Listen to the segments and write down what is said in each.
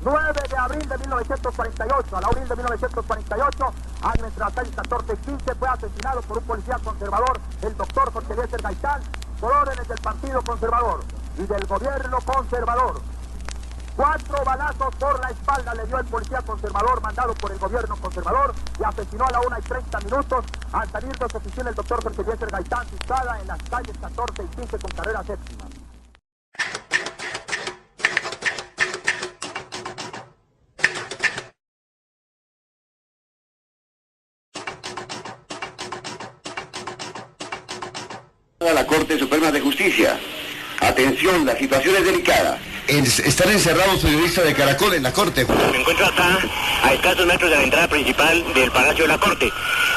9 de abril de 1948, a abril de 1948, año entre las calles 14 y 15, fue asesinado por un policía conservador, el doctor Jorge Eliezer Gaitán, por órdenes del Partido Conservador y del gobierno conservador. 4 balazos por la espalda le dio el policía conservador mandado por el gobierno conservador y asesinó a la 1:30 al salir de su oficina el doctor Jorge Eliezer Gaitán, situada en las calles 14 y 15 con carrera séptima. A la Corte Suprema de Justicia. Atención, la situación es delicada. Están encerrados periodistas de Caracol en la Corte. Me encuentro acá, a escasos metros de la entrada principal del Palacio de la Corte.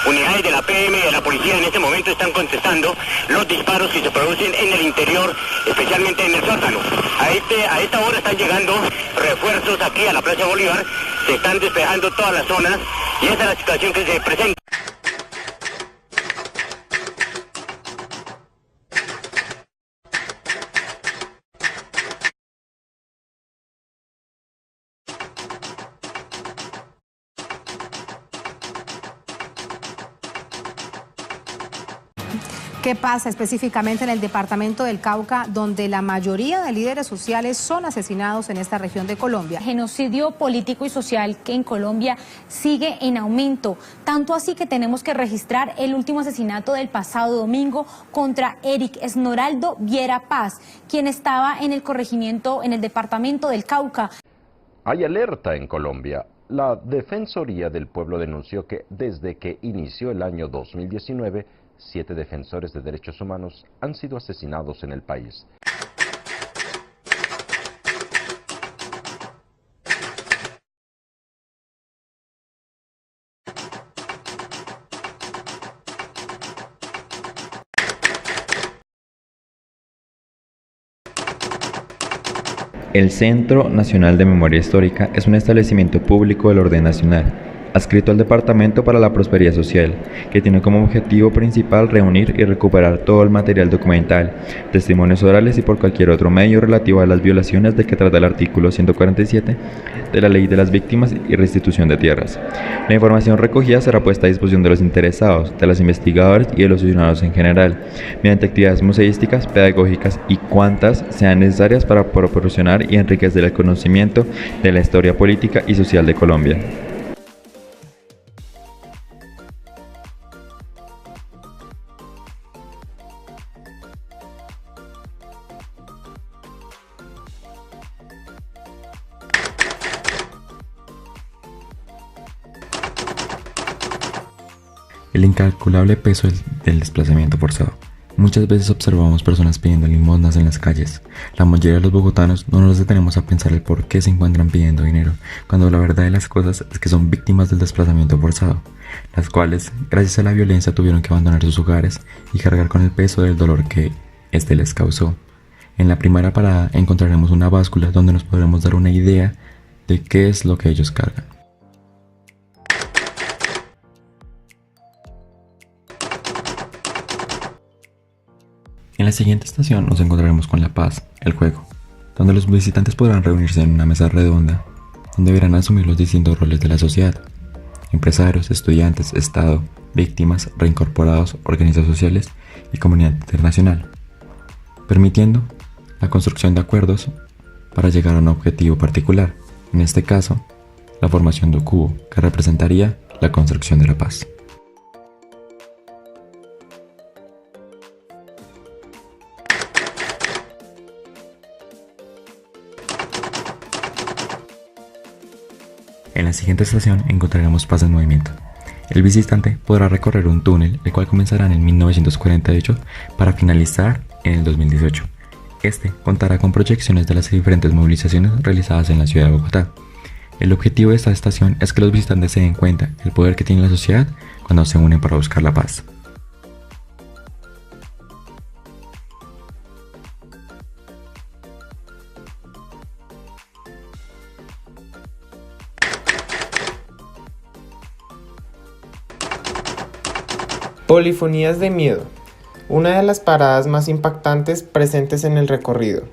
Unidades de la PM y de la policía en este momento están contestando los disparos que se producen en el interior, especialmente en el sótano. A esta hora están llegando refuerzos aquí a la Plaza Bolívar, se están despejando todas las zonas y esa es la situación que se presenta. ¿Qué pasa específicamente en el departamento del Cauca, donde la mayoría de líderes sociales son asesinados en esta región de Colombia? Genocidio político y social que en Colombia sigue en aumento, tanto así que tenemos que registrar el último asesinato del pasado domingo contra Eric Esnoraldo Viera Paz, quien estaba en el corregimiento en el departamento del Cauca. Hay alerta en Colombia. La Defensoría del Pueblo denunció que desde que inició el año 2019, 7 defensores de derechos humanos han sido asesinados en el país. El Centro Nacional de Memoria Histórica es un establecimiento público del orden nacional, adscrito al Departamento para la Prosperidad Social, que tiene como objetivo principal reunir y recuperar todo el material documental, testimonios orales y por cualquier otro medio relativo a las violaciones de que trata el artículo 147 de la Ley de las Víctimas y Restitución de Tierras. La información recogida será puesta a disposición de los interesados, de los investigadores y de los ciudadanos en general, mediante actividades museísticas, pedagógicas y cuantas sean necesarias para proporcionar y enriquecer el conocimiento de la historia política y social de Colombia. El incalculable peso del desplazamiento forzado. Muchas veces observamos personas pidiendo limosnas en las calles. La mayoría de los bogotanos no nos detenemos a pensar el por qué se encuentran pidiendo dinero, cuando la verdad de las cosas es que son víctimas del desplazamiento forzado, las cuales, gracias a la violencia, tuvieron que abandonar sus hogares y cargar con el peso del dolor que éste les causó. En la primera parada encontraremos una báscula donde nos podremos dar una idea de qué es lo que ellos cargan. En la siguiente estación nos encontraremos con La Paz, el juego, donde los visitantes podrán reunirse en una mesa redonda, donde deberán asumir los distintos roles de la sociedad: empresarios, estudiantes, Estado, víctimas, reincorporados, organizaciones sociales y comunidad internacional, permitiendo la construcción de acuerdos para llegar a un objetivo particular, en este caso, la formación de un cubo, que representaría la construcción de la paz. En la siguiente estación encontraremos Paz en Movimiento. El visitante podrá recorrer un túnel, el cual comenzará en el 1948 para finalizar en el 2018. Este contará con proyecciones de las diferentes movilizaciones realizadas en la ciudad de Bogotá. El objetivo de esta estación es que los visitantes se den cuenta del poder que tiene la sociedad cuando se unen para buscar la paz. Polifonías de miedo. Una de las paradas más impactantes presentes en el recorrido.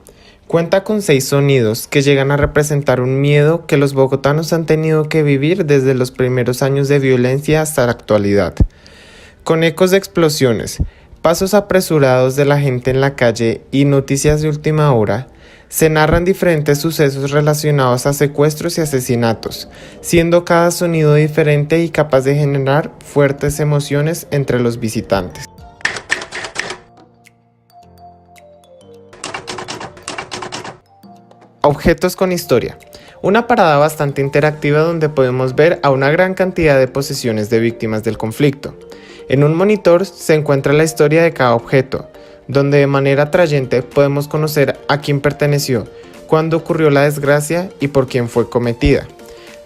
Cuenta con 6 sonidos que llegan a representar un miedo que los bogotanos han tenido que vivir desde los primeros años de violencia hasta la actualidad. Con ecos de explosiones, pasos apresurados de la gente en la calle y noticias de última hora, se narran diferentes sucesos relacionados a secuestros y asesinatos, siendo cada sonido diferente y capaz de generar fuertes emociones entre los visitantes. Objetos con historia. Una parada bastante interactiva donde podemos ver a una gran cantidad de posesiones de víctimas del conflicto. En un monitor se encuentra la historia de cada objeto, donde de manera atrayente podemos conocer a quién perteneció, cuándo ocurrió la desgracia y por quién fue cometida.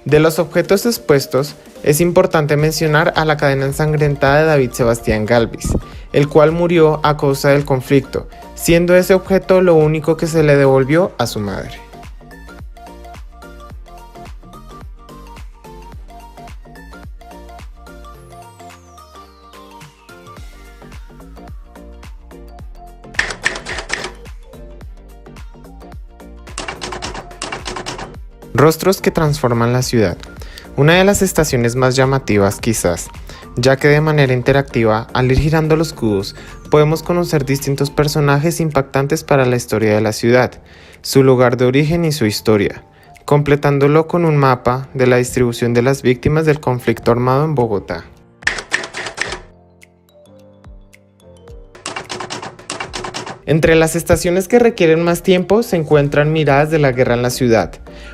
De los objetos expuestos, es importante mencionar a la cadena ensangrentada de David Sebastián Galvis, el cual murió a causa del conflicto, siendo ese objeto lo único que se le devolvió a su madre. Rostros que transforman la ciudad. Una de las estaciones más llamativas quizás, ya que de manera interactiva, al ir girando los cubos, podemos conocer distintos personajes impactantes para la historia de la ciudad, su lugar de origen y su historia, completándolo con un mapa de la distribución de las víctimas del conflicto armado en Bogotá. Entre las estaciones que requieren más tiempo se encuentran Miradas de la Guerra en la Ciudad,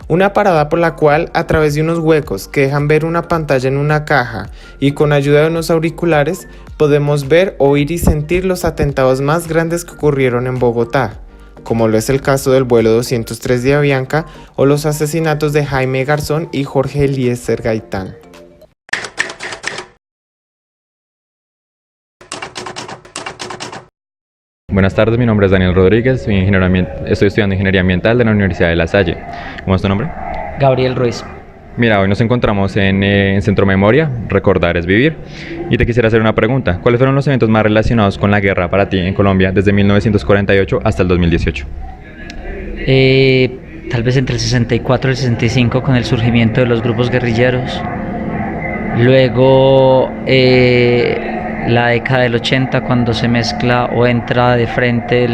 una parada por la cual, a través de unos huecos que dejan ver una pantalla en una caja y con ayuda de unos auriculares, podemos ver, oír y sentir los atentados más grandes que ocurrieron en Bogotá, como lo es el caso del vuelo 203 de Avianca o los asesinatos de Jaime Garzón y Jorge Eliezer Gaitán. Buenas tardes, mi nombre es Daniel Rodríguez, estoy estudiando Ingeniería Ambiental de la Universidad de La Salle. ¿Cómo es tu nombre? Gabriel Ruiz. Mira, hoy nos encontramos en Centro Memoria, Recordar es Vivir, y te quisiera hacer una pregunta. ¿Cuáles fueron los eventos más relacionados con la guerra para ti en Colombia desde 1948 hasta el 2018? Tal vez entre el 64 y el 65 con el surgimiento de los grupos guerrilleros. Luego la década del 80 cuando se mezcla o entra de frente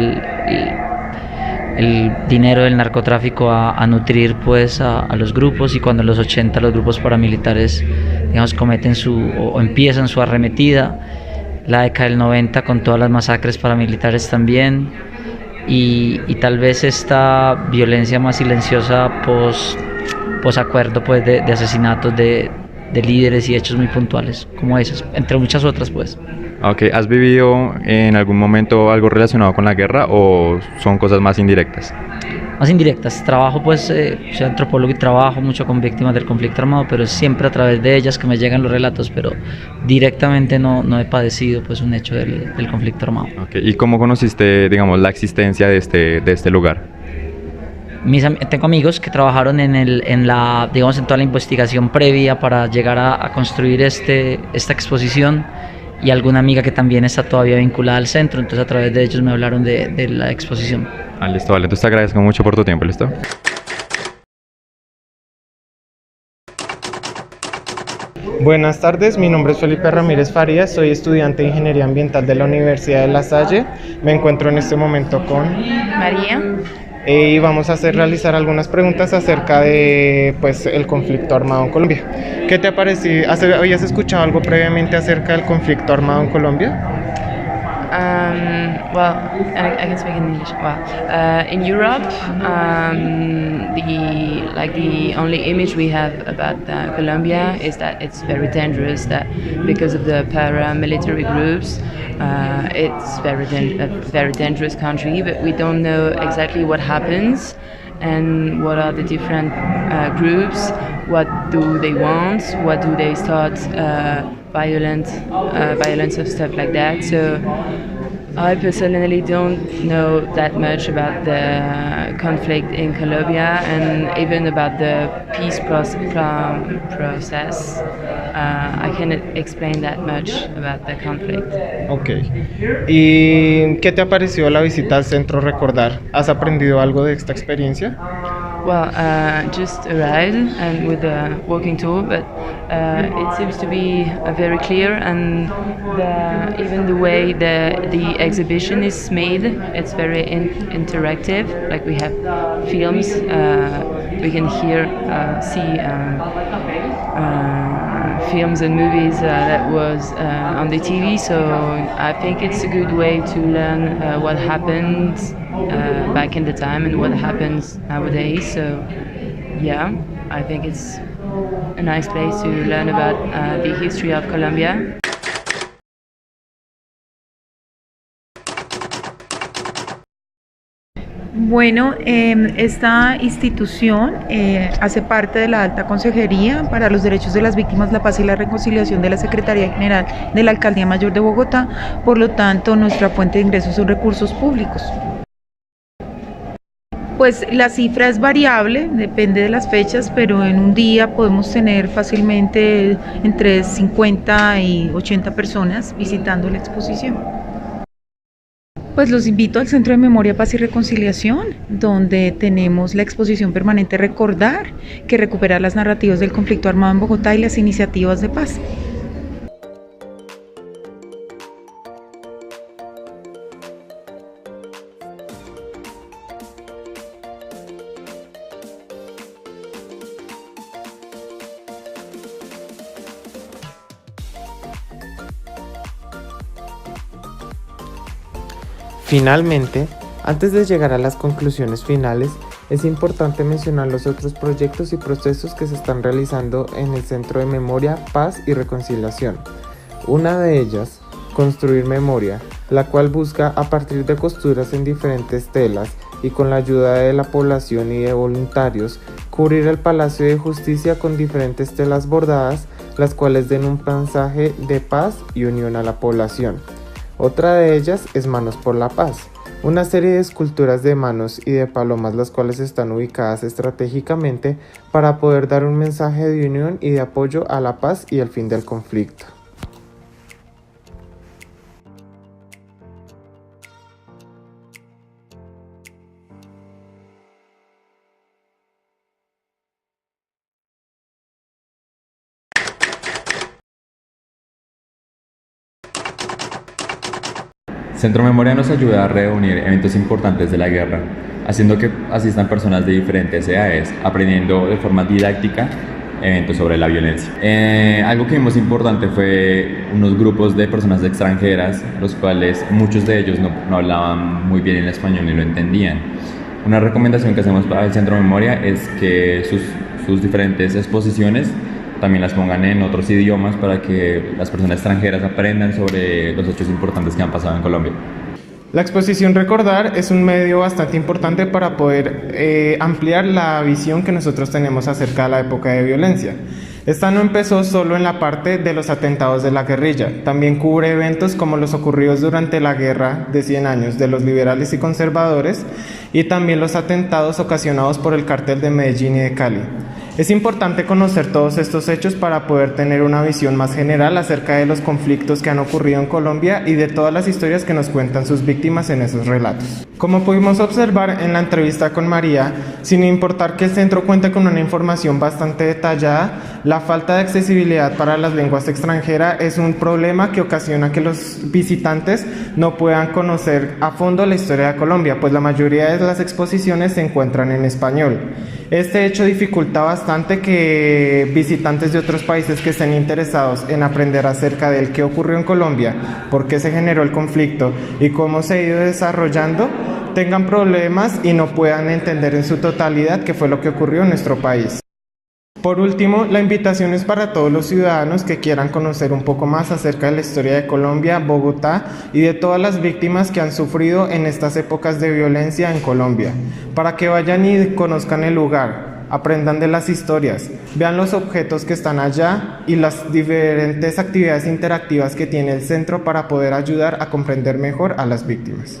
el dinero del narcotráfico a nutrir pues a los grupos, y cuando en los 80 los grupos paramilitares, digamos, cometen o empiezan su arremetida. La década del 90 con todas las masacres paramilitares también, y tal vez esta violencia más silenciosa pos acuerdo pues de asesinatos de líderes y hechos muy puntuales como esos, entre muchas otras pues. Ok, ¿has vivido en algún momento algo relacionado con la guerra o son cosas más indirectas? Más indirectas. Trabajo pues, soy antropólogo y trabajo mucho con víctimas del conflicto armado, pero es siempre a través de ellas que me llegan los relatos, pero directamente no he padecido pues un hecho del conflicto armado. Okay. ¿Y cómo conociste, digamos, la existencia de este lugar? Tengo amigos que trabajaron en toda la investigación previa para llegar a construir esta exposición, y alguna amiga que también está todavía vinculada al centro, entonces a través de ellos me hablaron de la exposición. Listo, vale, entonces te agradezco mucho por tu tiempo, ¿listo? Buenas tardes, mi nombre es Felipe Ramírez Farías, soy estudiante de Ingeniería Ambiental de la Universidad de La Salle. Me encuentro en este momento con María. Y vamos a realizar algunas preguntas acerca de el conflicto armado en Colombia. ¿Qué te ha parecido? ¿Habías escuchado algo previamente acerca del conflicto armado en Colombia? Well, I can speak in English. Well, in Europe, the only image we have about Colombia is that it's very dangerous. That because of the paramilitary groups, it's a very dangerous country. But we don't know exactly what happens and what are the different groups. What do they want? What do they start? Violence or stuff like that. So I personally don't know that much about the conflict in Colombia and even about the peace process. I cannot explain that much about the conflict. Ok. ¿Y qué te ha parecido la visita al Centro Recordar? ¿Has aprendido algo de esta experiencia? Well, just arrived and with a walking tour, but it seems to be very clear, and even the way the exhibition is made, it's very interactive. Like we have films, we can see films and movies that was on the TV. So I think it's a good way to learn what happened back in the time and what happens nowadays. So yeah, I think it's a nice place to learn about the history of Colombia. Bueno, esta institución hace parte de la Alta Consejería para los Derechos de las Víctimas, la Paz y la Reconciliación de la Secretaría General de la Alcaldía Mayor de Bogotá. Por lo tanto, nuestra fuente de ingresos son recursos públicos. Pues la cifra es variable, depende de las fechas, pero en un día podemos tener fácilmente entre 50 y 80 personas visitando la exposición. Pues los invito al Centro de Memoria, Paz y Reconciliación, donde tenemos la exposición permanente Recordar, que recupera las narrativas del conflicto armado en Bogotá y las iniciativas de paz. Finalmente, antes de llegar a las conclusiones finales, es importante mencionar los otros proyectos y procesos que se están realizando en el Centro de Memoria, Paz y Reconciliación. Una de ellas, Construir Memoria, la cual busca, a partir de costuras en diferentes telas y con la ayuda de la población y de voluntarios, cubrir el Palacio de Justicia con diferentes telas bordadas, las cuales den un mensaje de paz y unión a la población. Otra de ellas es Manos por la Paz, una serie de esculturas de manos y de palomas, las cuales están ubicadas estratégicamente para poder dar un mensaje de unión y de apoyo a la paz y el fin del conflicto. Centro Memoria nos ayuda a reunir eventos importantes de la guerra, haciendo que asistan personas de diferentes edades, aprendiendo de forma didáctica eventos sobre la violencia. Algo que vimos importante fue unos grupos de personas extranjeras, los cuales muchos de ellos no hablaban muy bien el español ni lo entendían. Una recomendación que hacemos para el Centro Memoria es que sus diferentes exposiciones también las pongan en otros idiomas para que las personas extranjeras aprendan sobre los hechos importantes que han pasado en Colombia. La exposición Recordar es un medio bastante importante para poder ampliar la visión que nosotros tenemos acerca de la época de violencia. Esta no empezó solo en la parte de los atentados de la guerrilla, también cubre eventos como los ocurridos durante la Guerra de 100 años de los liberales y conservadores y también los atentados ocasionados por el Cártel de Medellín y de Cali. Es importante conocer todos estos hechos para poder tener una visión más general acerca de los conflictos que han ocurrido en Colombia y de todas las historias que nos cuentan sus víctimas en esos relatos. Como pudimos observar en la entrevista con María, sin importar que el centro cuente con una información bastante detallada, la falta de accesibilidad para las lenguas extranjeras es un problema que ocasiona que los visitantes no puedan conocer a fondo la historia de Colombia, pues la mayoría de las exposiciones se encuentran en español. Este hecho dificulta bastante que visitantes de otros países que estén interesados en aprender acerca de qué ocurrió en Colombia, por qué se generó el conflicto y cómo se ha ido desarrollando, tengan problemas y no puedan entender en su totalidad qué fue lo que ocurrió en nuestro país. Por último, la invitación es para todos los ciudadanos que quieran conocer un poco más acerca de la historia de Colombia, Bogotá y de todas las víctimas que han sufrido en estas épocas de violencia en Colombia, para que vayan y conozcan el lugar, aprendan de las historias, vean los objetos que están allá y las diferentes actividades interactivas que tiene el centro para poder ayudar a comprender mejor a las víctimas.